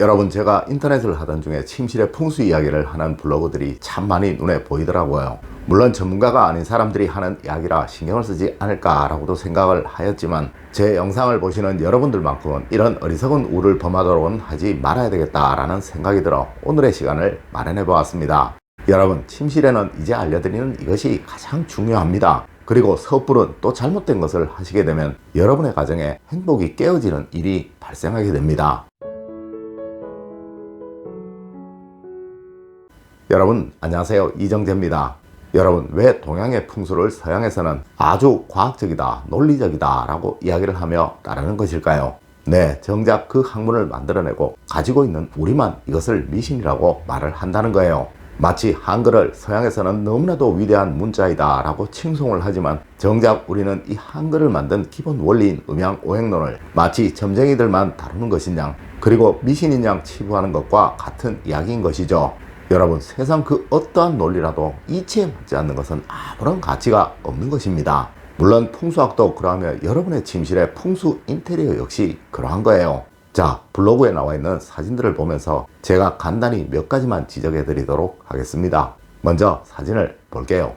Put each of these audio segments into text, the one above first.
여러분, 제가 인터넷을 하던 중에 침실의 풍수 이야기를 하는 블로그들이 참 많이 눈에 보이더라고요. 물론 전문가가 아닌 사람들이 하는 이야기라 신경을 쓰지 않을까라고도 생각을 하였지만, 제 영상을 보시는 여러분들만큼은 이런 어리석은 우를 범하도록은 하지 말아야 되겠다라는 생각이 들어 오늘의 시간을 마련해 보았습니다. 여러분, 침실에는 이제 알려드리는 이것이 가장 중요합니다. 그리고 섣부른 또 잘못된 것을 하시게 되면 여러분의 가정에 행복이 깨어지는 일이 발생하게 됩니다. 여러분, 안녕하세요. 이정재입니다. 여러분, 왜 동양의 풍수를 서양에서는 아주 과학적이다, 논리적이다 라고 이야기를 하며 따르는 것일까요? 네, 정작 그 학문을 만들어내고 가지고 있는 우리만 이것을 미신이라고 말을 한다는 거예요. 마치 한글을 서양에서는 너무나도 위대한 문자이다 라고 칭송을 하지만, 정작 우리는 이 한글을 만든 기본 원리인 음양 오행론을 마치 점쟁이들만 다루는 것인 양, 그리고 미신인 양 치부하는 것과 같은 이야기인 것이죠. 여러분, 세상 그 어떠한 논리라도 이치에 맞지 않는 것은 아무런 가치가 없는 것입니다. 물론 풍수학도 그러하며 여러분의 침실의 풍수 인테리어 역시 그러한 거예요. 자, 블로그에 나와 있는 사진들을 보면서 제가 간단히 몇 가지만 지적해 드리도록 하겠습니다. 먼저 사진을 볼게요.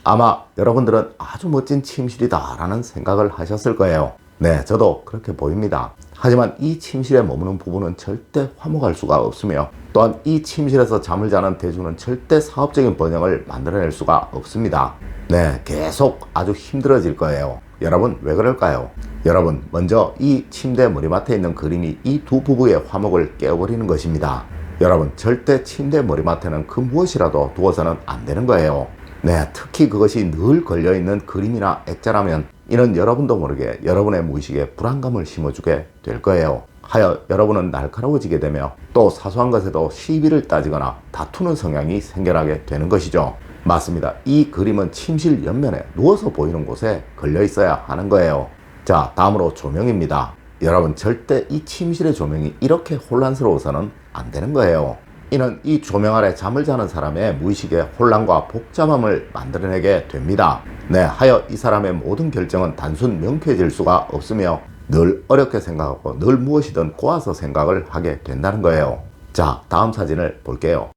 아마 여러분들은 아주 멋진 침실이다 라는 생각을 하셨을 거예요. 네, 저도 그렇게 보입니다. 하지만 이 침실에 머무는 부부는 절대 화목할 수가 없으며, 또한 이 침실에서 잠을 자는 대주는 절대 사업적인 번영을 만들어낼 수가 없습니다. 네, 계속 아주 힘들어질 거예요. 여러분, 왜 그럴까요? 여러분, 먼저 이 침대 머리맡에 있는 그림이 이 두 부부의 화목을 깨어버리는 것입니다. 여러분, 절대 침대 머리맡에는 그 무엇이라도 두어서는 안 되는 거예요. 네, 특히 그것이 늘 걸려있는 그림이나 액자라면 이는 여러분도 모르게 여러분의 무의식에 불안감을 심어주게 될 거예요. 하여 여러분은 날카로워지게 되며, 또 사소한 것에도 시비를 따지거나 다투는 성향이 생겨나게 되는 것이죠. 맞습니다. 이 그림은 침실 옆면에 누워서 보이는 곳에 걸려 있어야 하는 거예요. 자, 다음으로 조명입니다. 여러분, 절대 이 침실의 조명이 이렇게 혼란스러워서는 안 되는 거예요. 이는 이 조명 아래 잠을 자는 사람의 무의식에 혼란과 복잡함을 만들어내게 됩니다. 네, 하여 이 사람의 모든 결정은 단순 명쾌해질 수가 없으며 늘 어렵게 생각하고 늘 무엇이든 꼬아서 생각을 하게 된다는 거예요. 자, 다음 사진을 볼게요.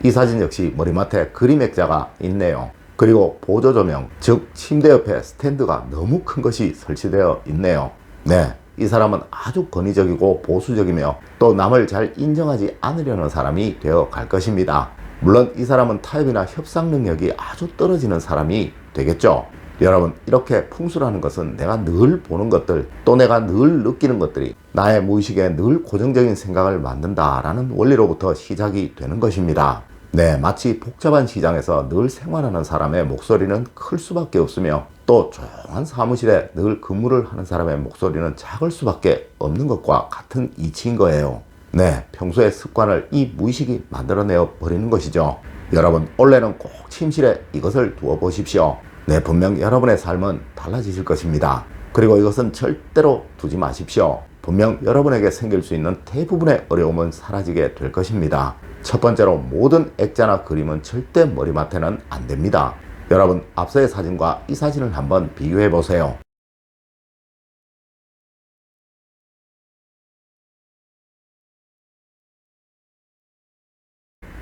이 사진 역시 머리맡에 그림 액자가 있네요. 그리고 보조 조명, 즉 침대 옆에 스탠드가 너무 큰 것이 설치되어 있네요. 네, 이 사람은 아주 권위적이고 보수적이며 또 남을 잘 인정하지 않으려는 사람이 되어 갈 것입니다. 물론 이 사람은 타협이나 협상 능력이 아주 떨어지는 사람이 되겠죠. 여러분, 이렇게 풍수라는 것은 내가 늘 보는 것들, 또 내가 늘 느끼는 것들이 나의 무의식에 늘 고정적인 생각을 만든다라는 원리로부터 시작이 되는 것입니다. 네, 마치 복잡한 시장에서 늘 생활하는 사람의 목소리는 클 수밖에 없으며, 또 조용한 사무실에 늘 근무를 하는 사람의 목소리는 작을 수밖에 없는 것과 같은 이치인 거예요. 네, 평소의 습관을 이 무의식이 만들어내어 버리는 것이죠. 여러분, 원래는 꼭 침실에 이것을 두어 보십시오. 네, 분명 여러분의 삶은 달라지실 것입니다. 그리고 이것은 절대로 두지 마십시오. 분명 여러분에게 생길 수 있는 대부분의 어려움은 사라지게 될 것입니다. 첫 번째로, 모든 액자나 그림은 절대 머리맡에는 안 됩니다. 여러분, 앞서의 사진과 이 사진을 한번 비교해 보세요.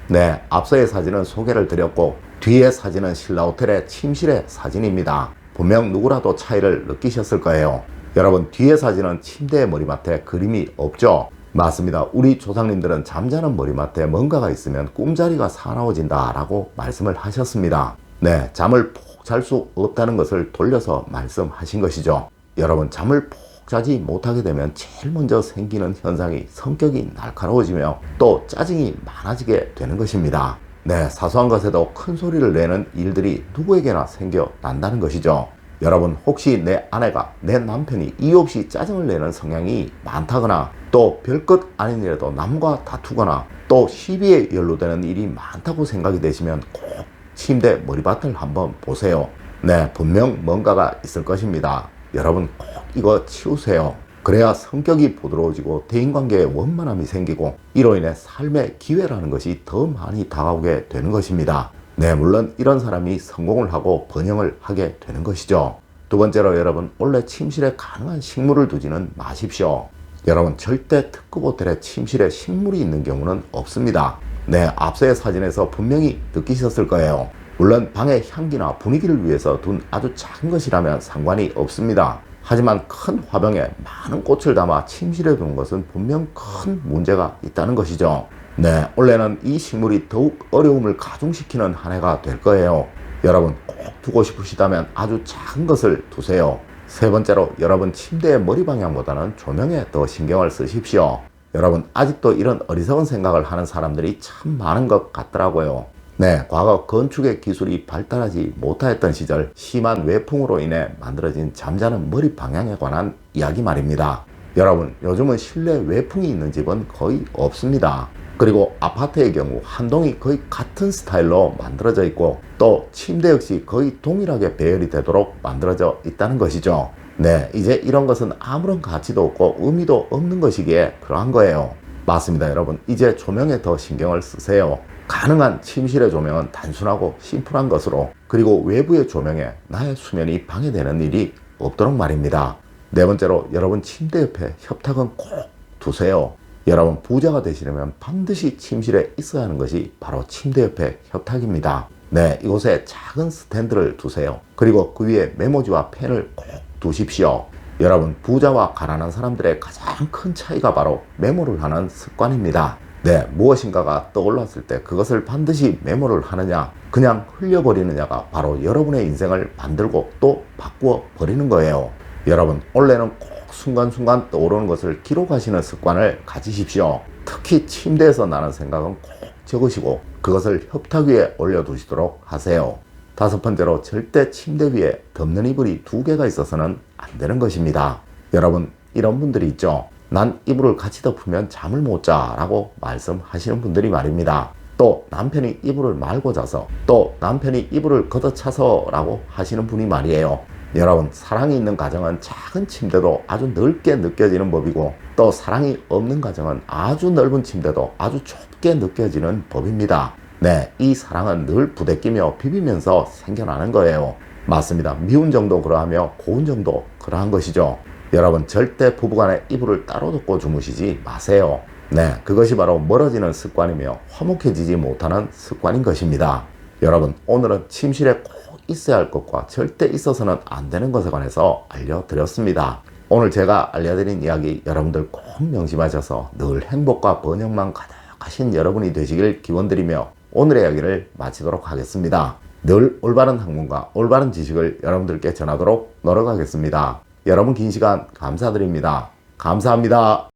네, 앞서의 사진은 소개를 드렸고, 뒤의 사진은 신라호텔의 침실의 사진입니다. 분명 누구라도 차이를 느끼셨을 거예요. 여러분, 뒤의 사진은 침대의 머리맡에 그림이 없죠? 맞습니다. 우리 조상님들은 잠자는 머리맡에 뭔가가 있으면 꿈자리가 사나워진다 라고 말씀을 하셨습니다. 네, 잠을 푹 잘 수 없다는 것을 돌려서 말씀하신 것이죠. 여러분, 잠을 푹 자지 못하게 되면 제일 먼저 생기는 현상이 성격이 날카로워지며 또 짜증이 많아지게 되는 것입니다. 네, 사소한 것에도 큰 소리를 내는 일들이 누구에게나 생겨난다는 것이죠. 여러분, 혹시 내 아내가, 내 남편이 이유 없이 짜증을 내는 성향이 많다거나, 또 별것 아닌 일에도 남과 다투거나, 또 시비에 연루되는 일이 많다고 생각이 되시면 꼭 침대 머리맡을 한번 보세요. 네, 분명 뭔가가 있을 것입니다. 여러분, 꼭 이거 치우세요. 그래야 성격이 부드러워지고 대인관계에 원만함이 생기고, 이로 인해 삶의 기회라는 것이 더 많이 다가오게 되는 것입니다. 네, 물론 이런 사람이 성공을 하고 번영을 하게 되는 것이죠. 두 번째로 여러분, 원래 침실에 가능한 식물을 두지는 마십시오. 여러분, 절대 특급 호텔에 침실에 식물이 있는 경우는 없습니다. 네, 앞서의 사진에서 분명히 느끼셨을 거예요. 물론 방의 향기나 분위기를 위해서 둔 아주 작은 것이라면 상관이 없습니다. 하지만 큰 화병에 많은 꽃을 담아 침실에 두는 것은 분명 큰 문제가 있다는 것이죠. 네, 올해는 이 식물이 더욱 어려움을 가중시키는 한 해가 될 거예요. 여러분, 꼭 두고 싶으시다면 아주 작은 것을 두세요. 세 번째로, 여러분 침대의 머리 방향보다는 조명에 더 신경을 쓰십시오. 여러분, 아직도 이런 어리석은 생각을 하는 사람들이 참 많은 것 같더라고요. 네, 과거 건축의 기술이 발달하지 못하였던 시절 심한 외풍으로 인해 만들어진 잠자는 머리 방향에 관한 이야기 말입니다. 여러분, 요즘은 실내 외풍이 있는 집은 거의 없습니다. 그리고 아파트의 경우 한 동이 거의 같은 스타일로 만들어져 있고, 또 침대 역시 거의 동일하게 배열이 되도록 만들어져 있다는 것이죠. 네, 이제 이런 것은 아무런 가치도 없고 의미도 없는 것이기에 그러한 거예요. 맞습니다, 여러분. 이제 조명에 더 신경을 쓰세요. 가능한 침실의 조명은 단순하고 심플한 것으로, 그리고 외부의 조명에 나의 수면이 방해되는 일이 없도록 말입니다. 네 번째로, 여러분 침대 옆에 협탁은 꼭 두세요. 여러분, 부자가 되시려면 반드시 침실에 있어야 하는 것이 바로 침대 옆에 협탁입니다. 네, 이곳에 작은 스탠드를 두세요. 그리고 그 위에 메모지와 펜을 꼭 두십시오. 여러분, 부자와 가난한 사람들의 가장 큰 차이가 바로 메모를 하는 습관입니다. 네, 무엇인가가 떠올랐을 때 그것을 반드시 메모를 하느냐, 그냥 흘려버리느냐가 바로 여러분의 인생을 만들고 또 바꾸어 버리는 거예요. 여러분, 원래는 꼭 순간순간 떠오르는 것을 기록하시는 습관을 가지십시오. 특히 침대에서 나는 생각은 꼭 적으시고 그것을 협탁 위에 올려두시도록 하세요. 다섯 번째로, 절대 침대 위에 덮는 이불이 2개가 있어서는 안 되는 것입니다. 여러분, 이런 분들이 있죠. 난 이불을 같이 덮으면 잠을 못 자 라고 말씀하시는 분들이 말입니다. 또 남편이 이불을 말고 자서, 또 남편이 이불을 걷어차서 라고 하시는 분이 말이에요. 여러분, 사랑이 있는 가정은 작은 침대도 아주 넓게 느껴지는 법이고, 또 사랑이 없는 가정은 아주 넓은 침대도 아주 좁게 느껴지는 법입니다. 네, 이 사랑은 늘 부대끼며 비비면서 생겨나는 거예요. 맞습니다. 미운 정도 그러하며 고운 정도 그러한 것이죠. 여러분, 절대 부부간에 이불을 따로 덮고 주무시지 마세요. 네, 그것이 바로 멀어지는 습관이며 화목해지지 못하는 습관인 것입니다. 여러분, 오늘은 침실에 꼭 있어야 할 것과 절대 있어서는 안 되는 것에 관해서 알려드렸습니다. 오늘 제가 알려드린 이야기 여러분들 꼭 명심하셔서 늘 행복과 번영만 가득하신 여러분이 되시길 기원드리며 오늘의 이야기를 마치도록 하겠습니다. 늘 올바른 학문과 올바른 지식을 여러분들께 전하도록 노력하겠습니다. 여러분, 긴 시간 감사드립니다. 감사합니다.